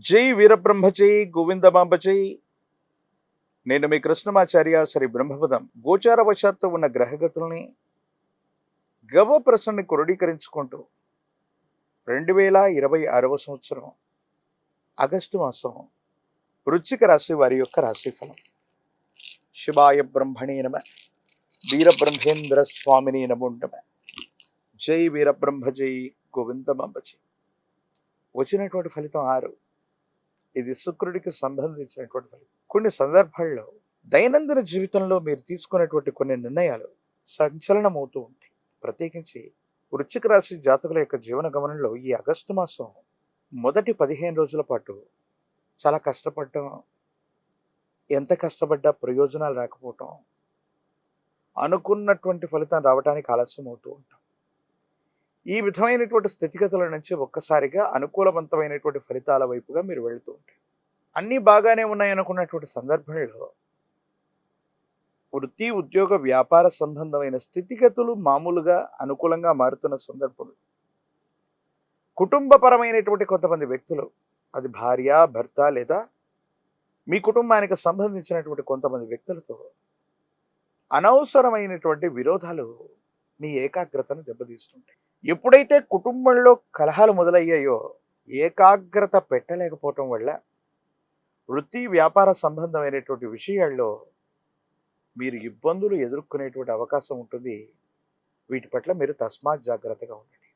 జై వీరబ్రహ్మజై గోవిందమాంబజై. నేను మీ కృష్ణమాచార్య శ్రీ బ్రహ్మపదం. గోచారవశాత్తు ఉన్న గ్రహగతుల్ని గవప్రసన్ని క్రోడీకరించుకుంటూ 2026వ సంవత్సరం ఆగస్టు మాసం వృశ్చిక రాశి వారి యొక్క రాశిఫలం. శివాయ బ్రహ్మణే నమ, వీరబ్రహ్మేంద్ర స్వామిని నమో నమ. జై వీరబ్రహ్మజై గోవిందమాంబజై. వచ్చినటువంటి ఫలితం 6. ఇది శుక్రుడికి సంబంధించినటువంటి ఫలితం. కొన్ని సందర్భాల్లో దైనందిన జీవితంలో మీరు తీసుకునేటువంటి కొన్ని నిర్ణయాలు సంచలనం అవుతూ ఉంటాయి. ప్రత్యేకించి వృశ్చిక రాశి జాతకుల యొక్క జీవన గమనంలో ఈ ఆగస్టు మాసం మొదటి 15 రోజుల పాటు చాలా కష్టపడటం, ఎంత కష్టపడ్డా ప్రయోజనాలు రాకపోవటం, అనుకున్నటువంటి ఫలితం రావడానికి ఆలస్యం అవుతూ ఉంటాం. ఈ విధమైనటువంటి స్థితిగతుల నుంచి ఒక్కసారిగా అనుకూలవంతమైనటువంటి ఫలితాల వైపుగా మీరు వెళుతూ ఉంటారు. అన్నీ బాగానే ఉన్నాయనుకున్నటువంటి సందర్భంలో వృత్తి, ఉద్యోగ, వ్యాపార సంబంధమైన స్థితిగతులు మామూలుగా అనుకూలంగా మారుతున్న సందర్భంలో కుటుంబపరమైనటువంటి కొంతమంది వ్యక్తులు, అది భార్య, భర్త లేదా మీ కుటుంబానికి సంబంధించినటువంటి కొంతమంది వ్యక్తులతో అనవసరమైనటువంటి విరోధాలు మీ ఏకాగ్రతను దెబ్బతీస్తుంటాయి. ఎప్పుడైతే కుటుంబంలో కలహాలు మొదలయ్యాయో ఏకాగ్రత పెట్టలేకపోవటం వల్ల వృత్తి, వ్యాపార సంబంధమైనటువంటి విషయాల్లో మీరు ఇబ్బందులు ఎదుర్కొనేటువంటి అవకాశం ఉంటుంది. వీటి పట్ల మీరు తస్మాత్ జాగ్రత్తగా ఉండండి.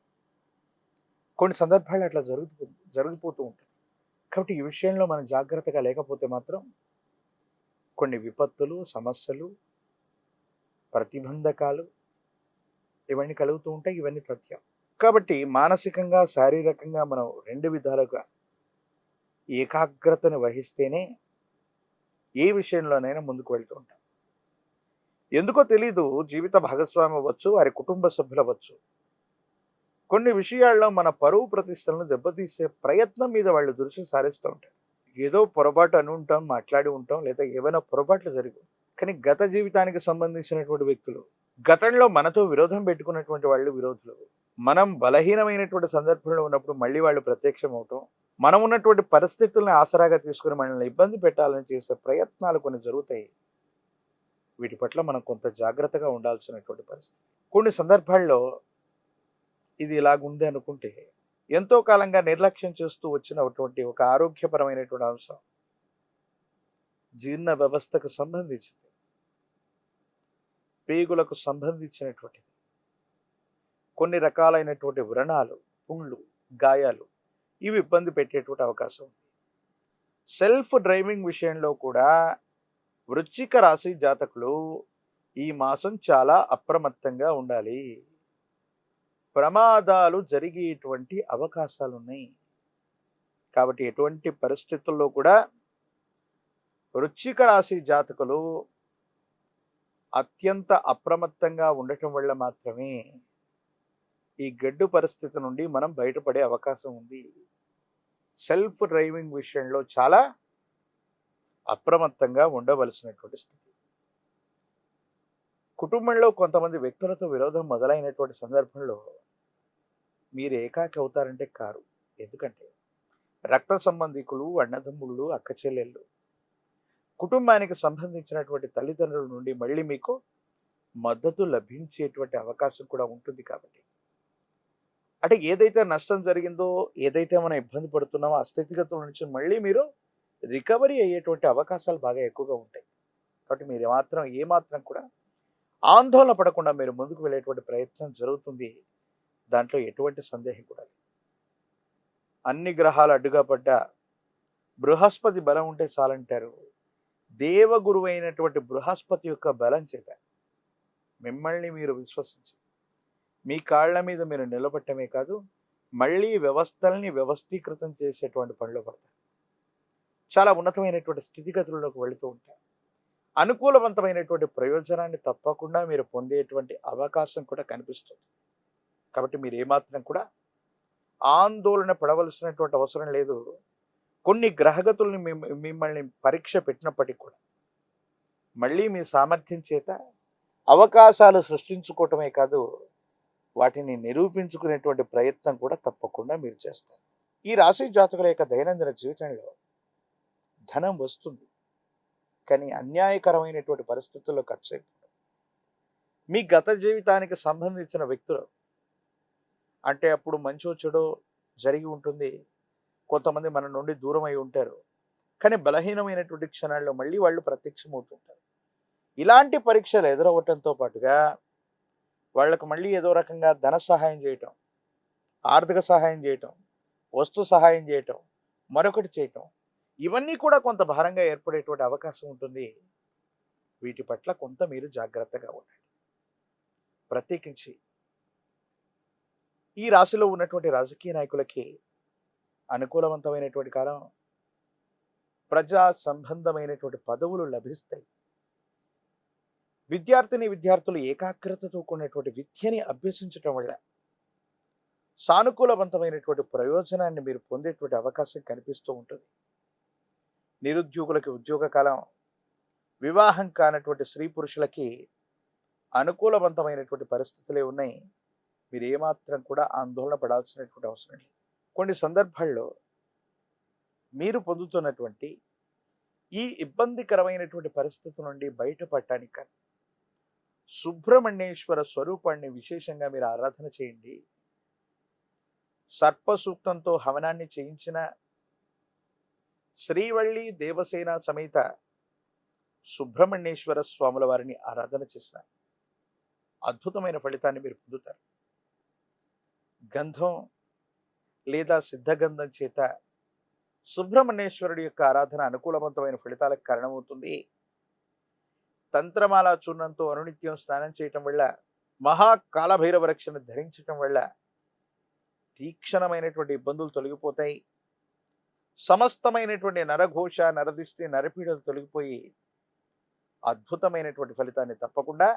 కొన్ని సందర్భాలు అట్లా జరిగిపోతూ ఉంటుంది. కాబట్టి ఈ విషయంలో మనం జాగ్రత్తగా లేకపోతే మాత్రం కొన్ని విపత్తులు, సమస్యలు, ప్రతిబంధకాలు ఇవన్నీ కలుగుతూ ఉంటాయి. ఇవన్నీ తథ్యం. కాబట్టి మానసికంగా, శారీరకంగా మనం 2 విధాలుగా ఏకాగ్రతను వహిస్తేనే ఏ విషయంలోనైనా ముందుకు వెళ్తూ ఉంటాం. ఎందుకో తెలీదు, జీవిత భాగస్వామి అవ్వచ్చు, వారి కుటుంబ సభ్యులు అవ్వచ్చు, కొన్ని విషయాల్లో మన పరువు ప్రతిష్టలను దెబ్బతీసే ప్రయత్నం మీద వాళ్ళు దృష్టి సారిస్తూ ఉంటారు. ఏదో పొరపాటు అని ఉంటాం, మాట్లాడి ఉంటాం, లేదా ఏమైనా పొరపాట్లు జరిగి, కానీ గత జీవితానికి సంబంధించినటువంటి వ్యక్తులు, గతంలో మనతో విరోధం పెట్టుకున్నటువంటి వాళ్ళు విరోధులు, మనం బలహీనమైనటువంటి సందర్భంలో ఉన్నప్పుడు మళ్ళీ వాళ్ళు ప్రత్యక్షం అవటం, మనం ఉన్నటువంటి పరిస్థితుల్ని ఆసరాగా తీసుకుని మనల్ని ఇబ్బంది పెట్టాలని చేసే ప్రయత్నాలు కొన్ని జరుగుతాయి. వీటి పట్ల మనం కొంత జాగ్రత్తగా ఉండాల్సినటువంటి పరిస్థితి. కొన్ని సందర్భాల్లో ఇది ఇలాగుంది అనుకుంటే ఎంతో కాలంగా నిర్లక్ష్యం చేస్తూ వచ్చినటువంటి ఒక ఆరోగ్యపరమైనటువంటి అంశం, జీర్ణ వ్యవస్థకు సంబంధించింది, పేగులకు సంబంధించినటువంటిది, కొన్ని రకాలైనటువంటి వ్రణాలు, పుండ్లు, గాయాలు, ఇవి ఇబ్బంది పెట్టేటువంటి అవకాశం ఉంది. సెల్ఫ్ డ్రైవింగ్ విషయంలో కూడా వృశ్చిక రాశి జాతకులు ఈ మాసం చాలా అప్రమత్తంగా ఉండాలి. ప్రమాదాలు జరిగేటువంటి అవకాశాలు ఉన్నాయి. కాబట్టి ఎటువంటి పరిస్థితుల్లో కూడా వృశ్చిక రాశి జాతకులు అత్యంత అప్రమత్తంగా ఉండటం వల్ల మాత్రమే ఈ గడ్డు పరిస్థితి నుండి మనం బయటపడే అవకాశం ఉంది. సెల్ఫ్ డ్రైవింగ్ విషయంలో చాలా అప్రమత్తంగా ఉండవలసినటువంటి స్థితి. కుటుంబంలో కొంతమంది వ్యక్తులతో విరోధం మొదలైనటువంటి సందర్భంలో మీరు ఏకాకి అవుతారంటే కారు. ఎందుకంటే రక్త సంబంధికులు, అన్నదమ్ముళ్ళు, అక్క చెల్లెళ్ళు, కుటుంబానికి సంబంధించినటువంటి తల్లిదండ్రుల నుండి మళ్ళీ మీకు మద్దతు లభించేటువంటి అవకాశం కూడా ఉంటుంది. కాబట్టి అంటే ఏదైతే నష్టం జరిగిందో, ఏదైతే మనం ఇబ్బంది పడుతున్నామో ఆ స్థితిగతుల నుంచి మళ్ళీ మీరు రికవరీ అయ్యేటువంటి అవకాశాలు బాగా ఎక్కువగా ఉంటాయి. కాబట్టి మీరు ఏమాత్రం కూడా ఆందోళన పడకుండా మీరు ముందుకు వెళ్ళేటువంటి ప్రయత్నం జరుగుతుంది. దాంట్లో ఎటువంటి సందేహం కూడా లేదు. అన్ని గ్రహాలు అడ్డుగా పడ్డా బృహస్పతి బలం ఉంటే చాలంటారు. దేవగురువు అయినటువంటి బృహస్పతి యొక్క బలం చేత మిమ్మల్ని మీరు విశ్వసించి మీ కాళ్ళ మీద మీరు నిలబట్టమే కాదు, మళ్ళీ వ్యవస్థల్ని వ్యవస్థీకృతం చేసేటువంటి పనిలో పడతారు. చాలా ఉన్నతమైనటువంటి స్థితిగతుల్లోకి వెళుతూ ఉంటారు. అనుకూలవంతమైనటువంటి ప్రయోజనాన్ని తప్పకుండా మీరు పొందేటువంటి అవకాశం కూడా కనిపిస్తుంది. కాబట్టి మీరు ఏమాత్రం కూడా ఆందోళన పడవలసినటువంటి అవసరం లేదు. కొన్ని గ్రహగతుల్ని మిమ్మల్ని పరీక్ష పెట్టినప్పటికీ కూడా మళ్ళీ మీ సామర్థ్యం చేత అవకాశాలు సృష్టించుకోవటమే కాదు, వాటిని నిరూపించుకునేటువంటి ప్రయత్నం కూడా తప్పకుండా మీరు చేస్తారు. ఈ రాశి జాతకుల యొక్క దైనందిన జీవితంలో ధనం వస్తుంది, కానీ అన్యాయకరమైనటువంటి పరిస్థితుల్లో ఖర్చు అయిపోతుంది. మీ గత జీవితానికి సంబంధించిన వ్యక్తులు అంటే అప్పుడు మంచో చెడో జరిగి ఉంటుంది, కొంతమంది మన నుండి దూరం అయి ఉంటారు, కానీ బలహీనమైనటువంటి క్షణాల్లో మళ్ళీ వాళ్ళు ప్రత్యక్షమవుతుంటారు. ఇలాంటి పరీక్షలు ఎదురవ్వటంతో పాటుగా వాళ్లకు మళ్ళీ ఏదో రకంగా ధన సహాయం చేయటం, ఆర్థిక సహాయం చేయటం, వస్తు సహాయం చేయటం, మరొకటి చేయటం, ఇవన్నీ కూడా కొంత భారంగా ఏర్పడేటువంటి అవకాశం ఉంటుంది. వీటి పట్ల కొంత మీరు జాగ్రత్తగా ఉండండి. ప్రత్యేకించి ఈ రాశిలో ఉన్నటువంటి రాజకీయ నాయకులకి అనుకూలవంతమైనటువంటి కాలం. ప్రజా సంబంధమైనటువంటి పదవులు లభిస్తాయి. విద్యార్థులు ఏకాగ్రతతో కూడినటువంటి విద్యని అభ్యసించటం వల్ల సానుకూలవంతమైనటువంటి ప్రయోజనాన్ని మీరు పొందేటువంటి అవకాశం కనిపిస్తూ ఉంటుంది. నిరుద్యోగులకి ఉద్యోగ కాలం. వివాహం కానటువంటి స్త్రీ పురుషులకి అనుకూలవంతమైనటువంటి పరిస్థితులే ఉన్నాయి. మీరు ఏమాత్రం కూడా ఆందోళన పడాల్సినటువంటి అవసరం లేదు. కొన్ని సందర్భాల్లో మీరు పొందుతున్నటువంటి ఈ ఇబ్బందికరమైనటువంటి పరిస్థితి నుండి బయటపడటానికి సుబ్రహ్మణ్యేశ్వర స్వరూపాన్ని విశేషంగా మీరు ఆరాధన చేయండి. సర్ప సూక్తంతో హవనాన్ని చేయించిన శ్రీవల్లి దేవసేన సమేత సుబ్రహ్మణ్యేశ్వర స్వాముల వారిని ఆరాధన చేసిన అద్భుతమైన ఫలితాన్ని మీరు పొందుతారు. గంధం లేదా సిద్ధగంధం చేత సుబ్రహ్మణ్యేశ్వరుడి యొక్క ఆరాధన అనుకూలవంతమైన ఫలితాలకు కారణమవుతుంది. తంత్రమాల చూర్ణంతో అనునిత్యం స్నానం చేయటం వల్ల, మహాకాలభైరవ రక్షణ ధరించటం వల్ల తీక్షణమైనటువంటి ఇబ్బందులు తొలగిపోతాయి. సమస్తమైనటువంటి నరఘోష, నరదిష్టి, నరపీడలు తొలగిపోయి అద్భుతమైనటువంటి ఫలితాన్ని తప్పకుండా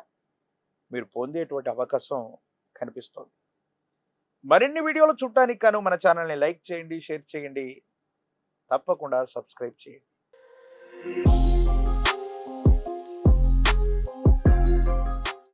మీరు పొందేటువంటి అవకాశం కనిపిస్తోంది. మరిన్ని వీడియోలు చూడటానికి గాను మన ఛానల్ని లైక్ చేయండి, షేర్ చేయండి, తప్పకుండా సబ్స్క్రైబ్ చేయండి.